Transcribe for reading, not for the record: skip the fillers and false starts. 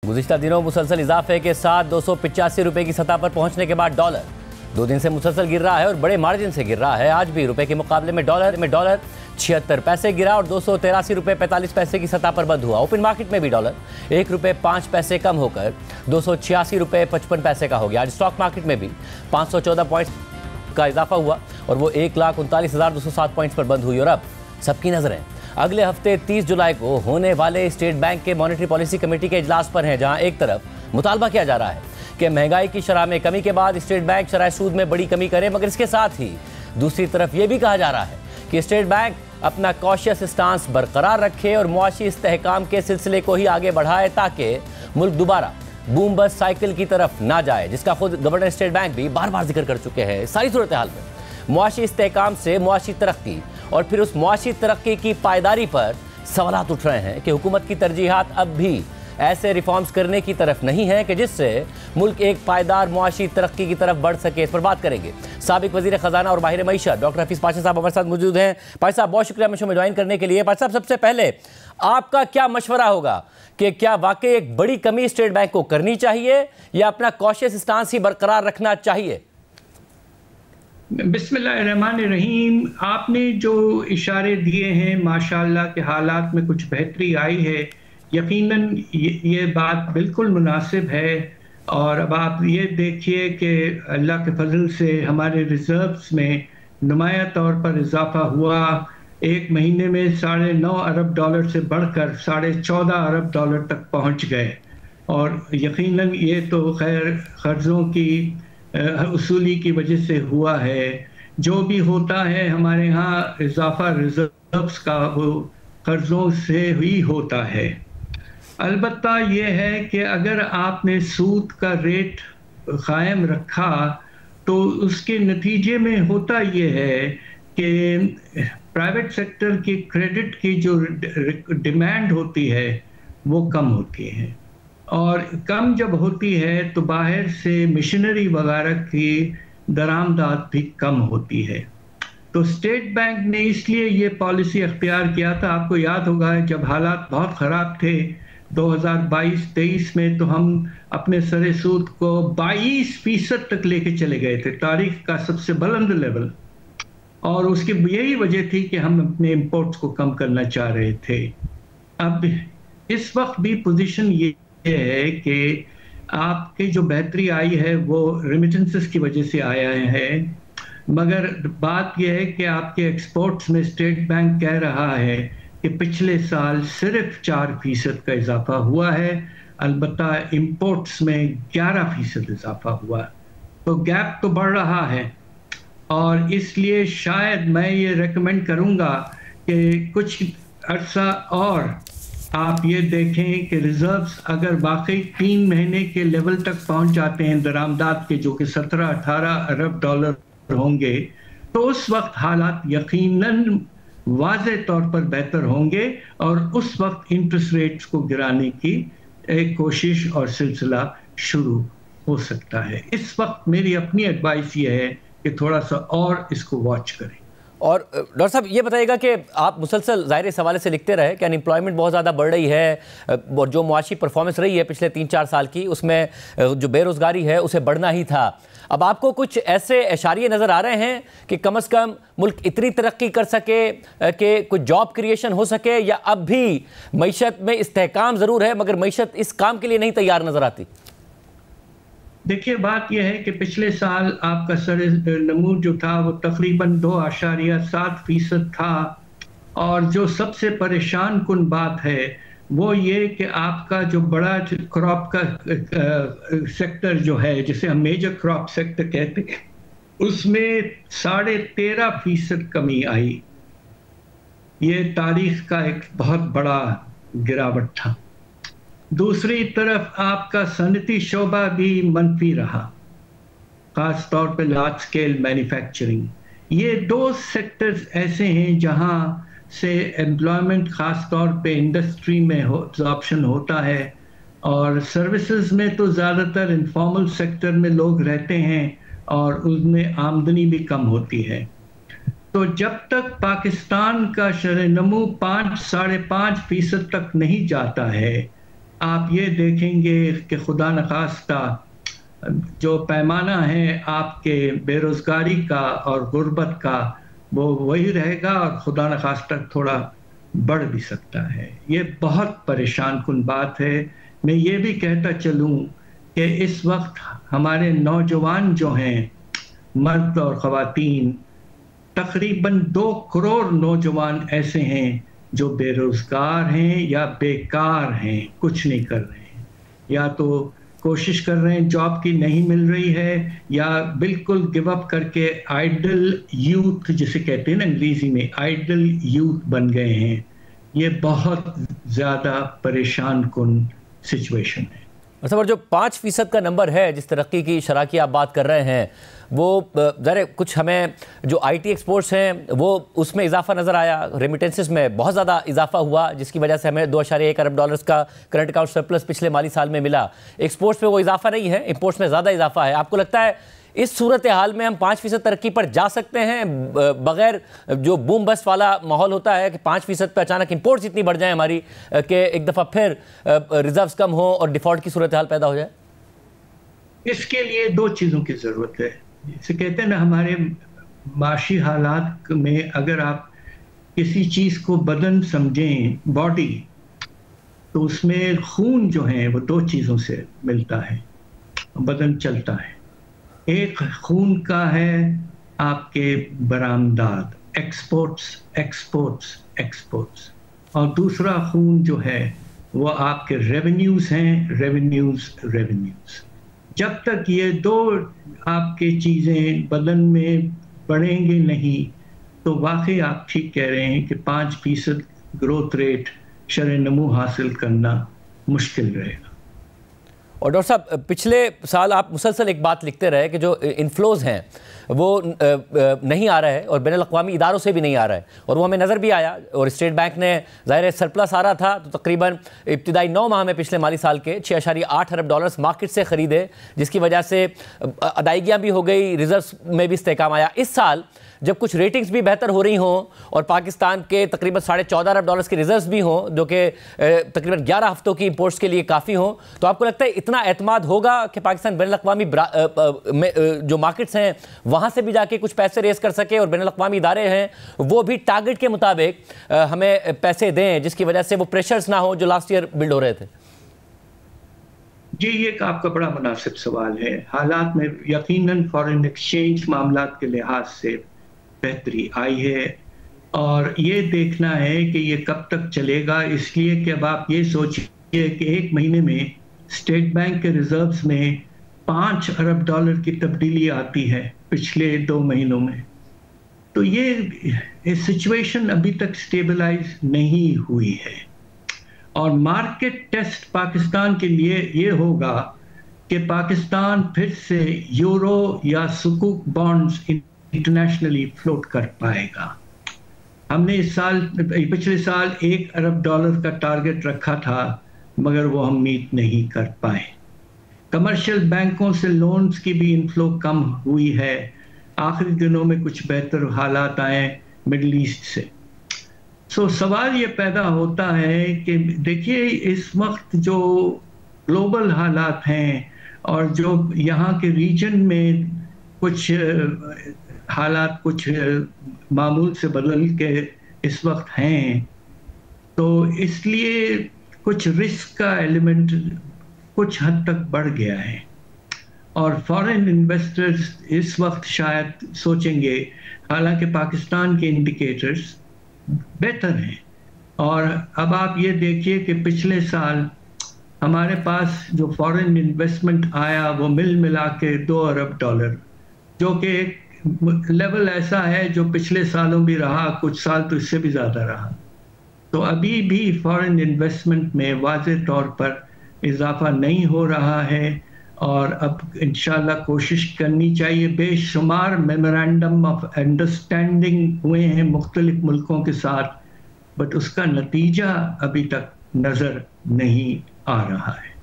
गुज़िश्ता दिनों मुसलसल इजाफे के साथ 285 रुपए की सतह पर पहुंचने के बाद डॉलर 2 दिन से मुसलसल गिर रहा है और बड़े मार्जिन से गिर रहा है। आज भी रुपए के मुकाबले में डॉलर 76 पैसे गिरा और 283 रुपए 45 पैसे की सतह पर बंद हुआ। ओपन मार्केट में भी डॉलर 1 रुपए 5 पैसे कम होकर 286 रुपए 55 पैसे का हो गया। आज स्टॉक मार्केट में भी 514 पॉइंट्स का इजाफा हुआ और वो 1,39,207 पॉइंट्स पर बंद हुई। और अब सबकी नजरें अगले हफ्ते 30 जुलाई को होने वाले स्टेट बैंक के मॉनेटरी पॉलिसी कमेटी के इजलास पर हैं, जहां एक तरफ मुतालबा किया जा रहा है कि महंगाई की शरह में कमी के बाद स्टेट बैंक शरह सूद में बड़ी कमी करे, मगर इसके साथ ही दूसरी तरफ ये भी कहा जा रहा है कि स्टेट बैंक अपना कॉशियस स्टांस बरकरार रखे और मुआशी इस्तेहकाम के सिलसिले को ही आगे बढ़ाए ताकि मुल्क दोबारा बूम बस्ट साइकिल की तरफ ना जाए, जिसका खुद गवर्नर स्टेट बैंक भी बार बार जिक्र कर चुके हैं। सारी सूरत हाल में मुआशी इस्तेहकाम से मुआशी तरक्की और फिर उस मुआशी तरक्की की पायदारी पर सवालात उठ रहे हैं कि हुकूमत की तरजीहात अब भी ऐसे रिफॉर्म्स करने की तरफ नहीं है कि जिससे मुल्क एक पायदार मुआशी तरक्की की तरफ बढ़ सके। इस पर बात करेंगे साबिक वज़ीर ख़जाना और माहिर मईशत डॉक्टर हफीज़ पाशा साहब हमारे साथ मौजूद हैं। पाशा साहब, बहुत शुक्रिया शो में ज्वाइन करने के लिए। पाशा साहब, सबसे पहले आपका क्या मशवरा होगा कि क्या वाकई एक बड़ी कमी स्टेट बैंक को करनी चाहिए या अपना कॉशियस स्टांस ही बरकरार रखना चाहिए? बिस्मिल्लाहिर्रहमानिर्रहीम। आपने जो इशारे दिए हैं माशाअल्लाह के हालात में कुछ बेहतरी आई है, यकीनन ये बात बिल्कुल मुनासिब है। और अब आप ये देखिए कि अल्लाह के फजल से हमारे रिजर्व्स में नुमाया तौर पर इजाफा हुआ। एक महीने में $9.5 अरब से बढ़कर $14.5 अरब तक पहुंच गए। और यकीनन ये तो खैर कर्ज़ों की उसूली की वजह से हुआ है। जो भी होता है हमारे यहाँ इजाफा रिजर्व्स का वो कर्ज़ों से ही होता है। अलबत्ता ये है कि अगर आपने सूद का रेट कायम रखा तो उसके नतीजे में होता ये है कि प्राइवेट सेक्टर की क्रेडिट की जो डिमांड होती है वो कम होती है, और कम जब होती है तो बाहर से मशीनरी वगैरह की दरामदात भी कम होती है। तो स्टेट बैंक ने इसलिए ये पॉलिसी अख्तियार किया था। आपको याद होगा जब हालात बहुत ख़राब थे 2022-23 में, तो हम अपने सरे सूद को 22% तक लेके चले गए थे, तारीख का सबसे बुलंद लेवल। और उसकी यही वजह थी कि हम अपने इंपोर्ट्स को कम करना चाह रहे थे। अब इस वक्त भी पोजीशन ये है कि आपकी जो बेहतरी आई है वो रेमिटेंसेस की वजह से आया है, मगर बात यह है कि आपके एक्सपोर्ट्स में स्टेट बैंक कह रहा है कि पिछले साल सिर्फ 4% का इजाफा हुआ है, अलबत्ता इंपोर्ट्स में 11% इजाफा हुआ। तो गैप तो बढ़ रहा है, और इसलिए शायद मैं ये रेकमेंड करूँगा कि कुछ अरसा और आप ये देखें कि रिजर्व्स अगर वाकई 3 महीने के लेवल तक पहुंच जाते हैं दरामदात के, जो कि 17-18 अरब डॉलर होंगे, तो उस वक्त हालात यकीनन वाज़े तौर पर बेहतर होंगे और उस वक्त इंटरेस्ट रेट्स को गिराने की एक कोशिश और सिलसिला शुरू हो सकता है। इस वक्त मेरी अपनी एडवाइस ये है कि थोड़ा सा और इसको वॉच करें। और डॉक्टर साहब, ये बताइएगा कि आप मुसलसल ज़ाहिर इस हवाले से लिखते रहे कि अनएम्प्लॉयमेंट बहुत ज़्यादा बढ़ रही है और जो मुआशी परफॉर्मेंस रही है पिछले 3-4 साल की, उसमें जो बेरोज़गारी है उसे बढ़ना ही था। अब आपको कुछ ऐसे इशारे नज़र आ रहे हैं कि कम से कम मुल्क इतनी तरक्की कर सके कि कुछ जॉब क्रिएशन हो सके, या अब भी मईशत में इस्तेहकाम ज़रूर है मगर मईशत इस काम के लिए नहीं तैयार नज़र आती? देखिए, बात यह है कि पिछले साल आपका नमू जो था वो तकरीबन 2.7% था, और जो सबसे परेशान कुन बात है वो ये कि आपका जो बड़ा क्रॉप का सेक्टर जो है, जिसे हम मेजर क्रॉप सेक्टर कहते हैं, उसमें 13.5% कमी आई। ये तारीख का एक बहुत बड़ा गिरावट था। दूसरी तरफ आपका सनती शोबा भी मनफी रहा, खास तौर पे लार्ज स्केल मैन्युफैक्चरिंग। ये 2 सेक्टर्स ऐसे हैं जहां से एम्प्लॉयमेंट खास तौर पे इंडस्ट्री में ऑप्शन होता है, और सर्विसेज में तो ज़्यादातर इनफॉर्मल सेक्टर में लोग रहते हैं और उसमें आमदनी भी कम होती है। तो जब तक पाकिस्तान का शरह नमू 5-5.5% तक नहीं जाता है, آپ یہ دیکھیں گے کہ خدا نخواستہ جو پیمانہ ہے آپ کے بے روزگاری کا اور غربت کا وہ وہی رہے گا، اور خدا نخواستہ تھوڑا بڑھ بھی سکتا ہے. یہ بہت پریشان کن بات ہے. میں یہ بھی کہتا چلوں کہ اس وقت ہمارے نوجوان جو ہیں، مرد اور خواتین، تقریباً 2 کروڑ نوجوان ایسے ہیں جو بے روزگار ہیں یا بیکار ہیں، کچھ نہیں کر رہے ہیں، یا تو کوشش کر رہے ہیں، جاب کی نہیں مل رہی ہے، یا بالکل گیو اپ کر کے آئیڈل یوتھ جسے کہتے ہیں نا انگریزی میں، آئیڈل یوتھ بن گئے ہیں. یہ بہت زیادہ پریشان کن سچویشن ہے. اور جو 5% کا نمبر ہے جس ترقی کی شرح کی آپ بات کر رہے ہیں، وہ ذرا کچھ ہمیں جو آئی ٹی ایکسپورٹس ہیں وہ اس میں اضافہ نظر آیا، ریمیٹنسز میں بہت زیادہ اضافہ ہوا، جس کی وجہ سے ہمیں 2.1 ارب ڈالرز کا کرنٹ اکاؤنٹ سرپلس پچھلے مالی سال میں ملا. ایکسپورٹس میں وہ اضافہ نہیں ہے، امپورٹس میں زیادہ اضافہ ہے. آپ کو لگتا ہے اس صورتحال میں ہم 5% ترقی پر جا سکتے ہیں بغیر جو بوم بسٹ والا ماحول ہوتا ہے کہ 5% پہ اچانک امپورٹس اتنی بڑھ جائیں ہماری کہ ایک دفعہ پھر ریزروز کم ہوں اور ڈیفالٹ کی صورتحال پیدا ہو جائے؟ اس کے لیے 2 چیزوں کی ضرورت ہے. جسے کہتے ہیں نا، ہمارے معاشی حالات میں اگر آپ کسی چیز کو بدن سمجھیں، باڈی، تو اس میں خون جو ہے وہ 2 چیزوں سے ملتا ہے، بدن چلتا ہے. ایک خون کا ہے آپ کے برآمدات، ایکسپورٹس، اور دوسرا خون جو ہے وہ آپ کے ریونیوز ہیں، ریونیوز. جب تک یہ 2 آپ کے چیزیں بدن میں بڑھیں گے نہیں تو واقعی آپ ٹھیک کہہ رہے ہیں کہ 5% گروتھ ریٹ شرح نمو حاصل کرنا مشکل رہے گا. اور ڈاکٹر صاحب، پچھلے سال آپ مسلسل ایک بات لکھتے رہے کہ جو انفلوز ہیں وہ نہیں آ رہا ہے اور بین الاقوامی اداروں سے بھی نہیں آ رہا ہے، اور وہ ہمیں نظر بھی آیا. اور اسٹیٹ بینک نے ظاہر سرپلس آ رہا تھا تو تقریباً ابتدائی 9 ماہ میں پچھلے مالی سال کے 6.8 ارب ڈالرز مارکیٹ سے خریدے، جس کی وجہ سے ادائیگیاں بھی ہو گئی، ریزروز میں بھی استحکام آیا. اس سال جب کچھ ریٹنگز بھی بہتر ہو رہی ہوں اور پاکستان کے تقریباً 14.5 ارب ڈالرز کے ریزروز بھی ہوں جو کہ تقریباً 11 ہفتوں کی امپورٹس کے لیے کافی ہوں، تو آپ کو لگتا ہے اتنا اعتماد ہوگا کہ پاکستان بین الاقوامی جو مارکیٹس ہیں وہاں سے بھی جا کے کچھ پیسے ریز کر سکے اور بین الاقوامی ادارے ہیں وہ بھی ٹارگٹ کے مطابق ہمیں پیسے دیں، جس کی وجہ سے وہ پریشرز نہ ہوں جو لاسٹ ایئر بلڈ ہو رہے تھے؟ جی، یہ آپ کا بڑا مناسب سوال ہے. حالات میں یقیناً فارن ایکسچینج معاملات کے لحاظ سے بہتری آئی ہے، اور یہ دیکھنا ہے کہ یہ کب تک چلے گا. اس لیے کہ اب آپ یہ سوچئے کہ 1 مہینے میں اسٹیٹ بینک کے ریزروز میں 5 ارب ڈالر کی تبدیلی آتی ہے پچھلے 2 مہینوں میں. تو یہ سچویشن ابھی تک سٹیبلائز نہیں ہوئی ہے، اور مارکیٹ ٹیسٹ پاکستان کے لیے یہ ہوگا کہ پاکستان پھر سے یورو یا سکوک بانڈز انٹرنیشنلی فلوٹ کر پائے گا. ہم نے پچھلے سال 1 ارب ڈالر کا ٹارگٹ رکھا تھا، مگر وہ ہم میٹ نہیں کر پائے. کمرشل بینکوں سے لونز کی بھی انفلو کم ہوئی ہے. آخری دنوں میں کچھ بہتر حالات آئے مڈل ایسٹ سے. سوال یہ پیدا ہوتا ہے کہ دیکھیے اس وقت جو گلوبل حالات ہیں اور جو یہاں کے ریجن میں کچھ حالات کچھ معمول سے بدل کے اس وقت ہیں، تو اس لیے کچھ رسک کا ایلیمنٹ کچھ حد تک بڑھ گیا ہے، اور فارن انویسٹرز اس وقت شاید سوچیں گے، حالانکہ پاکستان کے انڈیکیٹرز بہتر ہیں. اور اب آپ یہ دیکھیے کہ پچھلے سال ہمارے پاس جو فارن انویسٹمنٹ آیا وہ ملا کے 2 ارب ڈالر، جو کہ ایک لیول ایسا ہے جو پچھلے سالوں بھی رہا، کچھ سال تو اس سے بھی زیادہ رہا. تو ابھی بھی فارن انویسٹمنٹ میں واضح طور پر اضافہ نہیں ہو رہا ہے، اور اب انشاءاللہ کوشش کرنی چاہیے. بے شمار میمورینڈم آف انڈرسٹینڈنگ ہوئے ہیں مختلف ملکوں کے ساتھ، بٹ اس کا نتیجہ ابھی تک نظر نہیں آ رہا ہے.